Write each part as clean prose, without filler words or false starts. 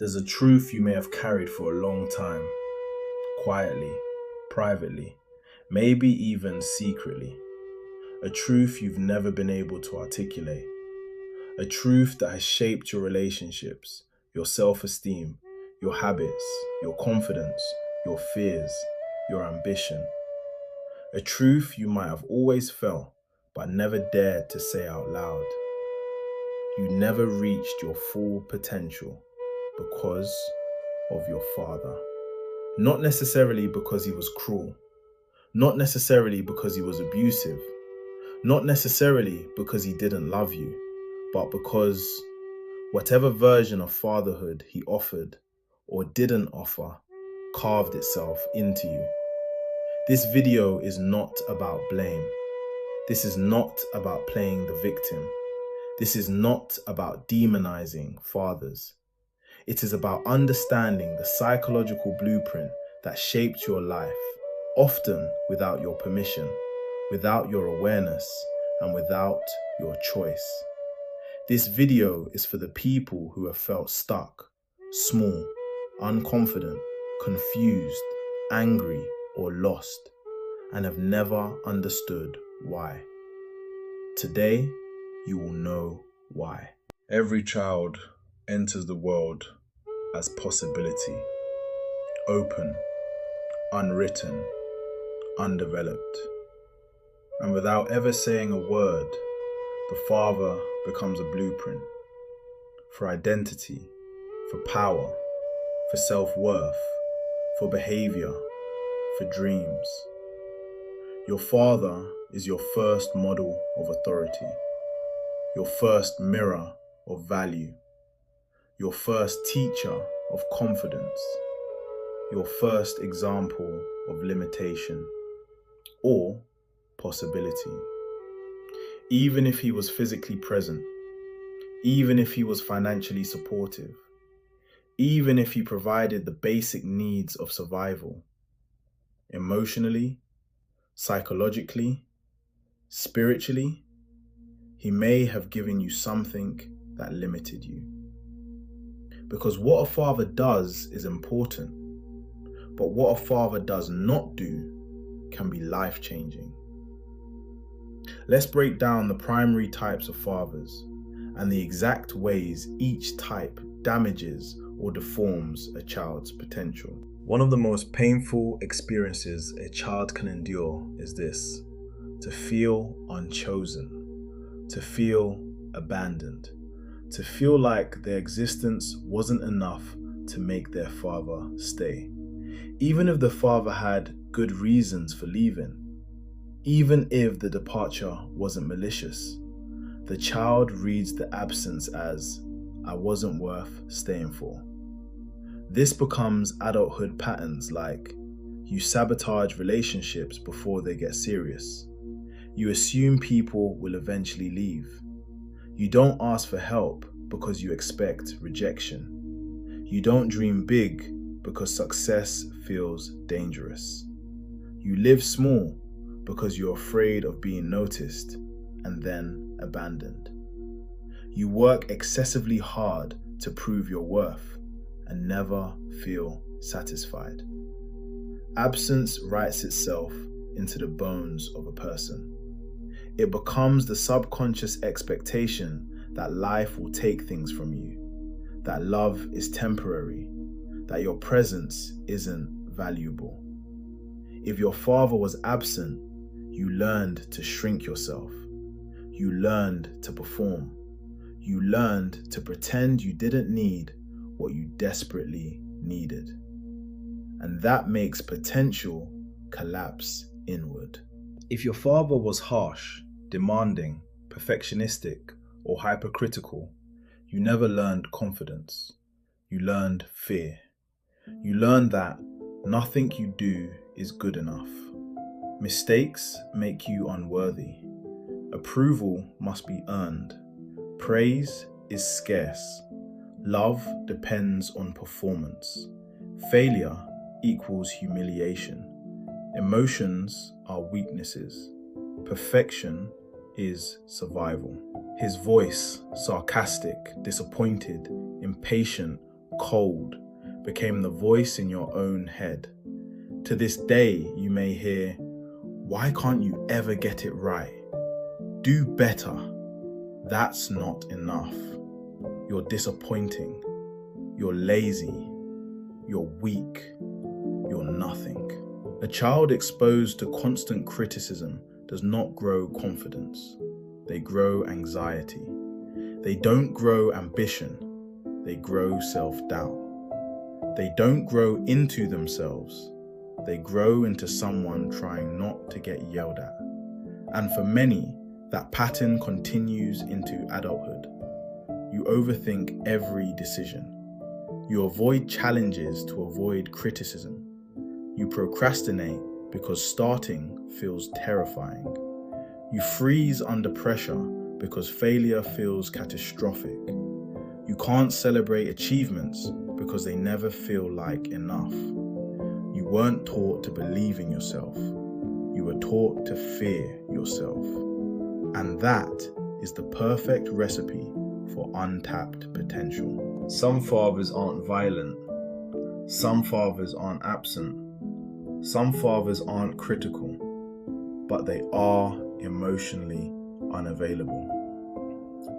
There's a truth you may have carried for a long time, quietly, privately, maybe even secretly. A truth you've never been able to articulate. A truth that has shaped your relationships, your self-esteem, your habits, your confidence, your fears, your ambition. A truth you might have always felt, but never dared to say out loud. You never reached your full potential because of your father. Not necessarily because he was cruel, not necessarily because he was abusive, not necessarily because he didn't love you, but because whatever version of fatherhood he offered or didn't offer carved itself into you. This video is not about blame. This is not about playing the victim. This is not about demonizing fathers. It is about understanding the psychological blueprint that shaped your life, often without your permission, without your awareness, and without your choice. This video is for the people who have felt stuck, small, unconfident, confused, angry, or lost, and have never understood why. Today, you will know why. Every child enters the world as possibility, open, unwritten, undeveloped. And without ever saying a word, the father becomes a blueprint for identity, for power, for self-worth, for behavior, for dreams. Your father is your first model of authority, your first mirror of value, your first teacher of confidence, your first example of limitation or possibility. Even if he was physically present, even if he was financially supportive, even if he provided the basic needs of survival, emotionally, psychologically, spiritually, he may have given you something that limited you. Because what a father does is important, but what a father does not do can be life-changing. Let's break down the primary types of fathers and the exact ways each type damages or deforms a child's potential. One of the most painful experiences a child can endure is this: to feel unchosen, to feel abandoned, to feel like their existence wasn't enough to make their father stay. Even if the father had good reasons for leaving, even if the departure wasn't malicious, the child reads the absence as, "I wasn't worth staying for." This becomes adulthood patterns like, you sabotage relationships before they get serious. You assume people will eventually leave. You don't ask for help because you expect rejection. You don't dream big because success feels dangerous. You live small because you're afraid of being noticed and then abandoned. You work excessively hard to prove your worth and never feel satisfied. Absence writes itself into the bones of a person. It becomes the subconscious expectation that life will take things from you, that love is temporary, that your presence isn't valuable. If your father was absent, you learned to shrink yourself. You learned to perform. You learned to pretend you didn't need what you desperately needed. And that makes potential collapse inward. If your father was harsh, demanding, perfectionistic, or hypercritical, you never learned confidence. You learned fear. You learned that nothing you do is good enough. Mistakes make you unworthy. Approval must be earned. Praise is scarce. Love depends on performance. Failure equals humiliation. Emotions are weaknesses. Perfection is survival. His voice, sarcastic, disappointed, impatient, cold, became the voice in your own head. To this day, you may hear, "Why can't you ever get it right? Do better. That's not enough. You're disappointing. You're lazy. You're weak. You're nothing." A child exposed to constant criticism does not grow confidence. They grow anxiety. They don't grow ambition. They grow self-doubt. They don't grow into themselves. They grow into someone trying not to get yelled at. And for many, that pattern continues into adulthood. You overthink every decision. You avoid challenges to avoid criticism. You procrastinate because starting feels terrifying. You freeze under pressure because failure feels catastrophic. You can't celebrate achievements because they never feel like enough. You weren't taught to believe in yourself. You were taught to fear yourself. And that is the perfect recipe for untapped potential. Some fathers aren't violent. Some fathers aren't absent. Some fathers aren't critical, but they are emotionally unavailable.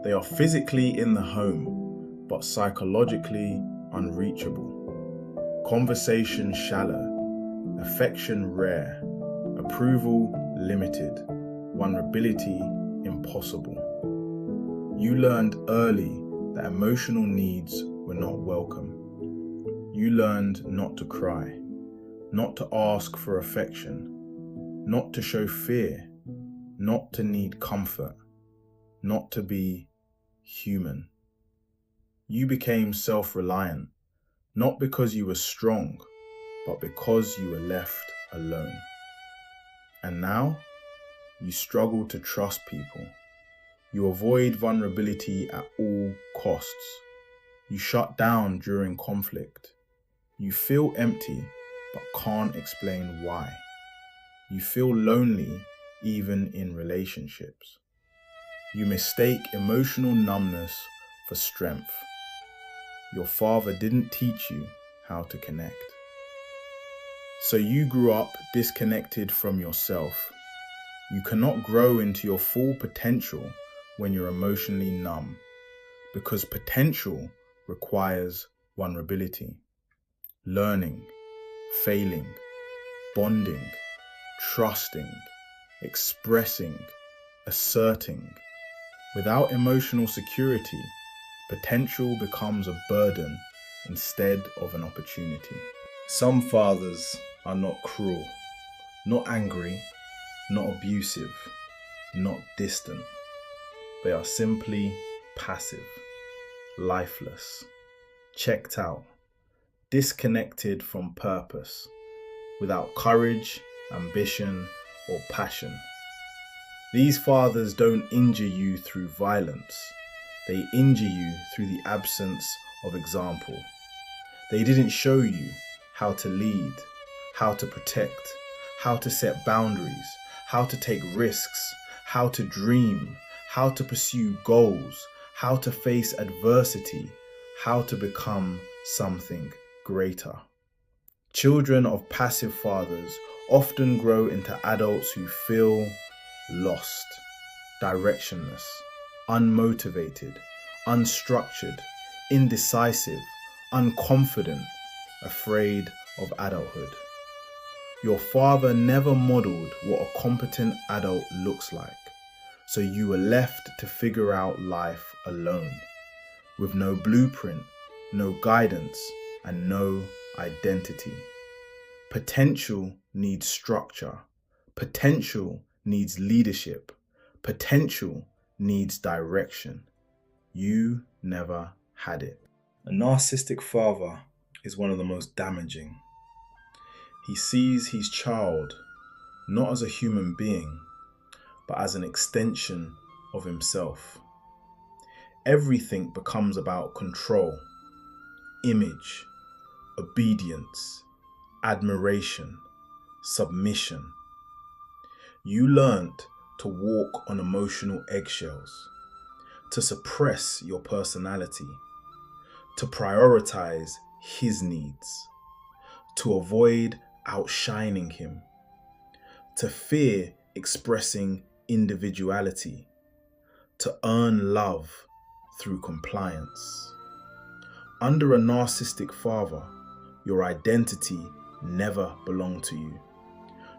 They are physically in the home, but psychologically unreachable. Conversation shallow, affection rare, approval limited, vulnerability impossible. You learned early that emotional needs were not welcome. You learned not to cry, not to ask for affection, not to show fear, not to need comfort, not to be human. You became self-reliant, not because you were strong, but because you were left alone. And now, you struggle to trust people. You avoid vulnerability at all costs. You shut down during conflict. You feel empty, but can't explain why. You feel lonely even in relationships. You mistake emotional numbness for strength. Your father didn't teach you how to connect. So you grew up disconnected from yourself. You cannot grow into your full potential when you're emotionally numb, because potential requires vulnerability, learning, failing, bonding, trusting, expressing, asserting. Without emotional security, potential becomes a burden instead of an opportunity. Some fathers are not cruel, not angry, not abusive, not distant. They are simply passive, lifeless, checked out, disconnected from purpose, without courage, ambition, or passion. These fathers don't injure you through violence. They injure you through the absence of example. They didn't show you how to lead, how to protect, how to set boundaries, how to take risks, how to dream, how to pursue goals, how to face adversity, how to become something greater. Children of passive fathers often grow into adults who feel lost, directionless, unmotivated, unstructured, indecisive, unconfident, afraid of adulthood. Your father never modeled what a competent adult looks like, so you were left to figure out life alone, with no blueprint, no guidance, and no identity. Potential needs structure. Potential needs leadership. Potential needs direction. You never had it. A narcissistic father is one of the most damaging. He sees his child not as a human being, but as an extension of himself. Everything becomes about control, image, obedience, admiration, submission. You learned to walk on emotional eggshells, to suppress your personality, to prioritize his needs, to avoid outshining him, to fear expressing individuality, to earn love through compliance. Under a narcissistic father, your identity never belonged to you.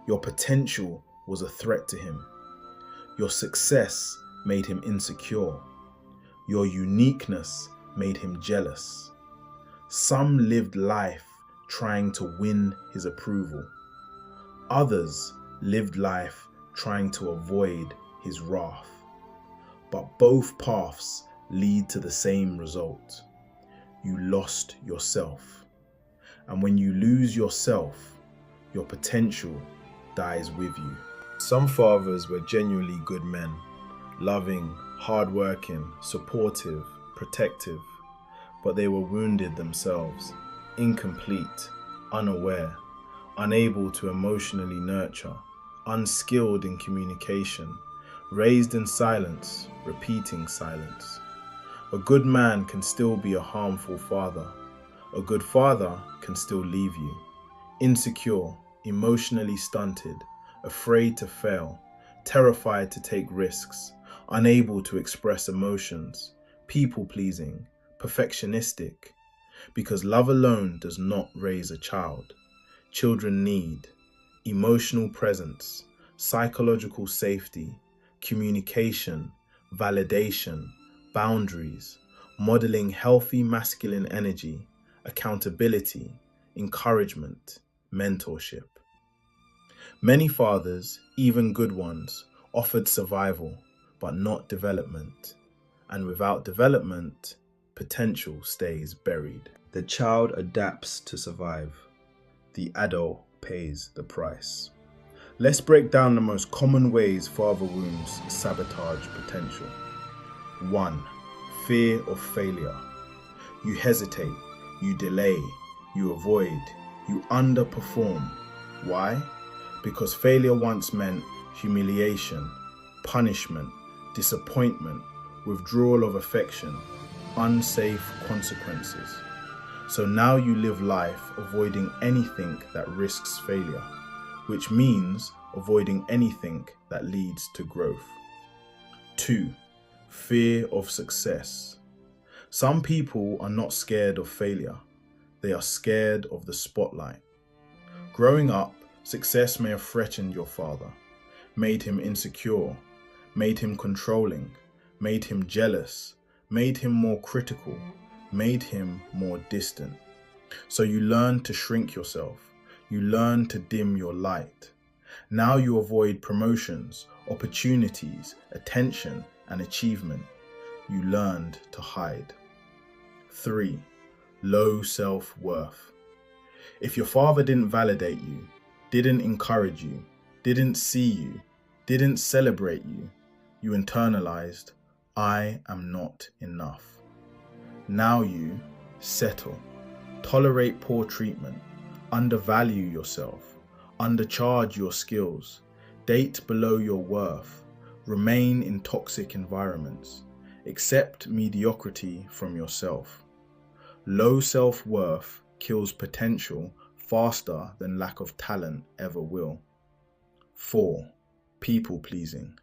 Your potential was a threat to him. Your success made him insecure. Your uniqueness made him jealous. Some lived life trying to win his approval. Others lived life trying to avoid his wrath. But both paths lead to the same result. You lost yourself. And when you lose yourself, your potential dies with you. Some fathers were genuinely good men, loving, hardworking, supportive, protective, but they were wounded themselves, incomplete, unaware, unable to emotionally nurture, unskilled in communication, raised in silence, repeating silence. A good man can still be a harmful father. A good father can still leave you. Insecure, emotionally stunted, afraid to fail, terrified to take risks, unable to express emotions, people-pleasing, perfectionistic. Because love alone does not raise a child. Children need emotional presence, psychological safety, communication, validation, boundaries, modeling healthy masculine energy, accountability, encouragement, mentorship. Many fathers, even good ones, offered survival, but not development. And without development, potential stays buried. The child adapts to survive. The adult pays the price. Let's break down the most common ways father wounds sabotage potential. 1. Fear of failure. You hesitate, you delay, you avoid, you underperform. Why? Because failure once meant humiliation, punishment, disappointment, withdrawal of affection, unsafe consequences. So now you live life avoiding anything that risks failure, which means avoiding anything that leads to growth. 2. Fear of success. Some people are not scared of failure. They are scared of the spotlight. Growing up, success may have threatened your father, made him insecure, made him controlling, made him jealous, made him more critical, made him more distant. So you learn to shrink yourself. You learn to dim your light. Now you avoid promotions, opportunities, attention, and achievement. You learned to hide. 3. Low self-worth. If your father didn't validate you, didn't encourage you, didn't see you, didn't celebrate you, you internalized, I am not enough. Now you settle, tolerate poor treatment, undervalue yourself, undercharge your skills, date below your worth, remain in toxic environments, accept mediocrity from yourself. Low self-worth kills potential faster than lack of talent ever will. 4. People-pleasing.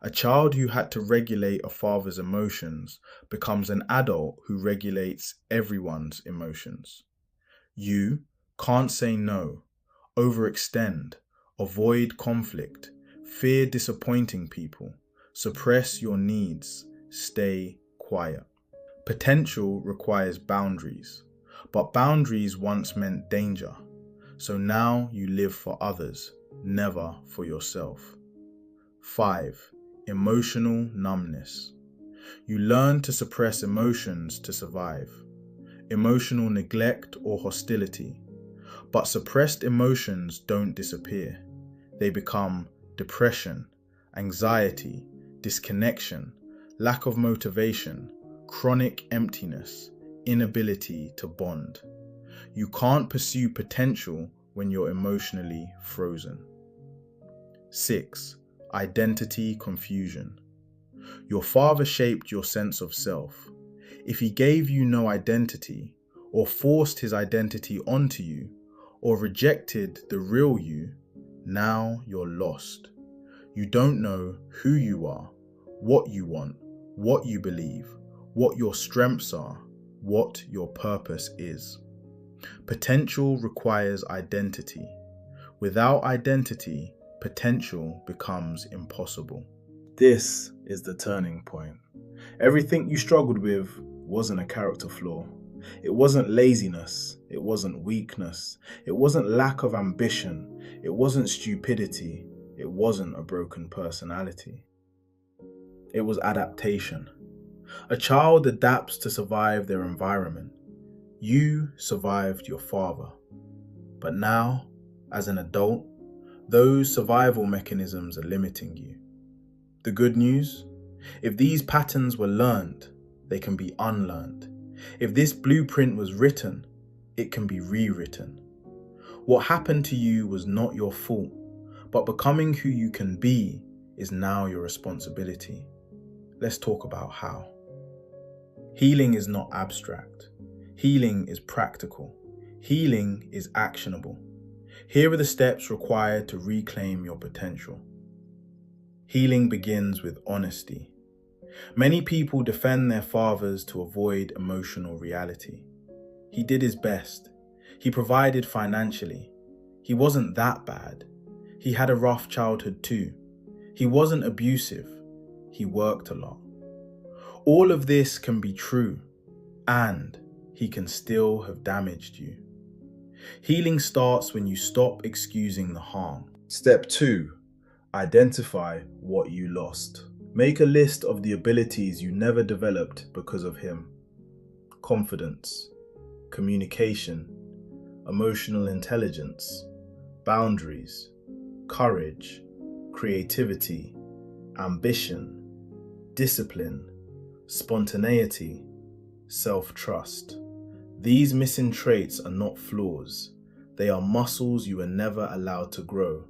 A child who had to regulate a father's emotions becomes an adult who regulates everyone's emotions. You can't say no, overextend, avoid conflict, fear disappointing people, suppress your needs, stay quiet. Potential requires boundaries, but boundaries once meant danger. So now you live for others, never for yourself. 5. Emotional numbness. You learn to suppress emotions to survive. Emotional neglect or hostility. But suppressed emotions don't disappear. They become depression, anxiety, disconnection, lack of motivation, chronic emptiness, inability to bond. You can't pursue potential when you're emotionally frozen. 6. Identity confusion. Your father shaped your sense of self. If he gave you no identity, or forced his identity onto you, or rejected the real you, now you're lost. You don't know who you are, what you want, what you believe, what your strengths are, what your purpose is. Potential requires identity. Without identity, potential becomes impossible. This is the turning point. Everything you struggled with wasn't a character flaw. It wasn't laziness. It wasn't weakness. It wasn't lack of ambition. It wasn't stupidity. It wasn't a broken personality. It was adaptation. A child adapts to survive their environment. You survived your father. But now, as an adult, those survival mechanisms are limiting you. The good news? If these patterns were learned, they can be unlearned. If this blueprint was written, it can be rewritten. What happened to you was not your fault, but becoming who you can be is now your responsibility. Let's talk about how. Healing is not abstract. Healing is practical. Healing is actionable. Here are the steps required to reclaim your potential. Healing begins with honesty. Many people defend their fathers to avoid emotional reality. He did his best. He provided financially. He wasn't that bad. He had a rough childhood too. He wasn't abusive. He worked a lot. All of this can be true, and he can still have damaged you. Healing starts when you stop excusing the harm. Step 2. Identify what you lost. Make a list of the abilities you never developed because of him. Confidence, communication, emotional intelligence, boundaries, courage, creativity, ambition, discipline, spontaneity, self-trust. These missing traits are not flaws. They are muscles you were never allowed to grow,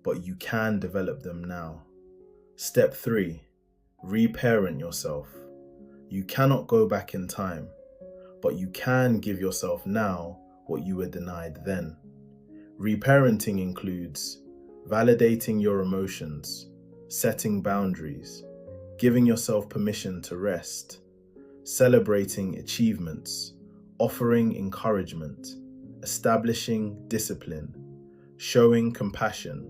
but you can develop them now. Step 3. Reparent yourself. You cannot go back in time, but you can give yourself now what you were denied then. Reparenting includes validating your emotions, setting boundaries, giving yourself permission to rest, celebrating achievements, offering encouragement, establishing discipline, showing compassion,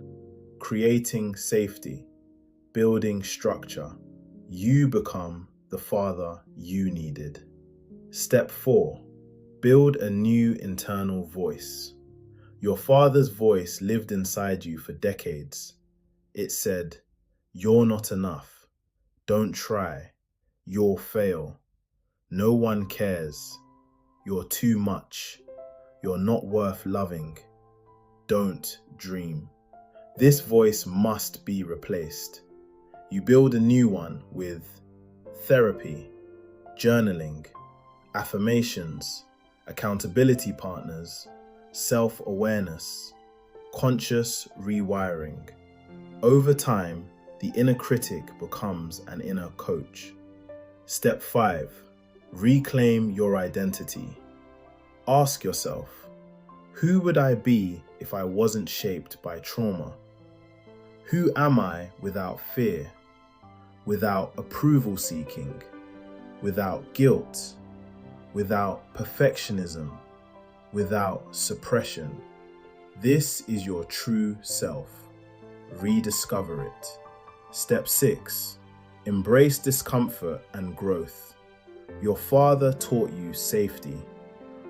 creating safety, building structure. You become the father you needed. Step 4. Build a new internal voice. Your father's voice lived inside you for decades. It said, "You're not enough. Don't try. You'll fail. No one cares. You're too much. You're not worth loving. Don't dream." This voice must be replaced. You build a new one with therapy, journaling, affirmations, accountability partners, self-awareness, conscious rewiring. Over time, the inner critic becomes an inner coach. Step 5. Reclaim your identity. Ask yourself, who would I be if I wasn't shaped by trauma? Who am I without fear, without approval seeking, without guilt, without perfectionism, without suppression? This is your true self. Rediscover it. Step 6. Embrace discomfort and growth. Your father taught you safety,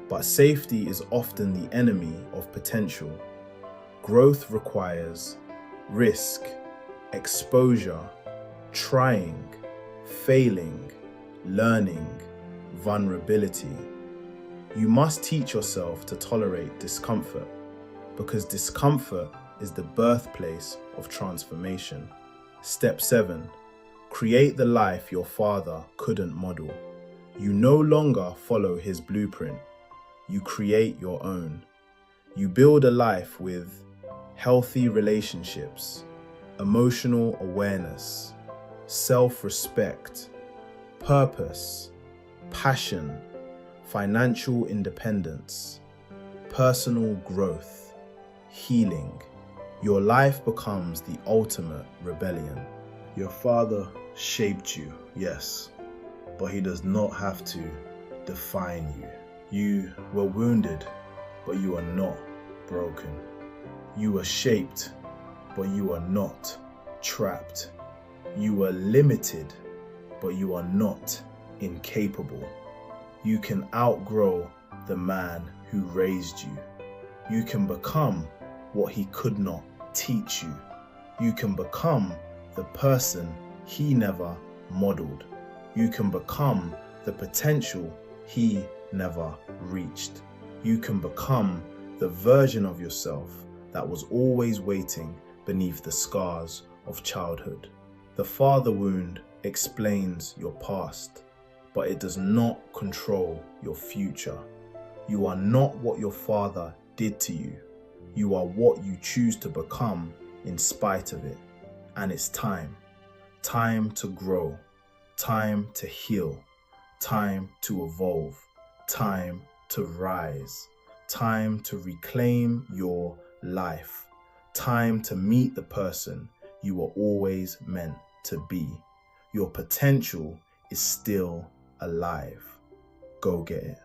but safety is often the enemy of potential. Growth requires risk, exposure, trying, failing, learning, vulnerability. You must teach yourself to tolerate discomfort, because discomfort is the birthplace of transformation. Step 7. Create the life your father couldn't model. You no longer follow his blueprint. You create your own. You build a life with healthy relationships, emotional awareness, self-respect, purpose, passion, financial independence, personal growth, healing. Your life becomes the ultimate rebellion. Your father shaped you, yes, but he does not have to define you. You were wounded, but you are not broken. You were shaped, but you are not trapped. You were limited, but you are not incapable. You can outgrow the man who raised you. You can become what he could not teach you. You can become the person he never modeled. You can become the potential he never reached. You can become the version of yourself that was always waiting beneath the scars of childhood. The father wound explains your past, but it does not control your future. You are not what your father did to you. You are what you choose to become in spite of it. And it's time to grow, time to heal, time to evolve, time to rise, time to reclaim your life, time to meet the person you were always meant to be. Your potential is still alive. Go get it.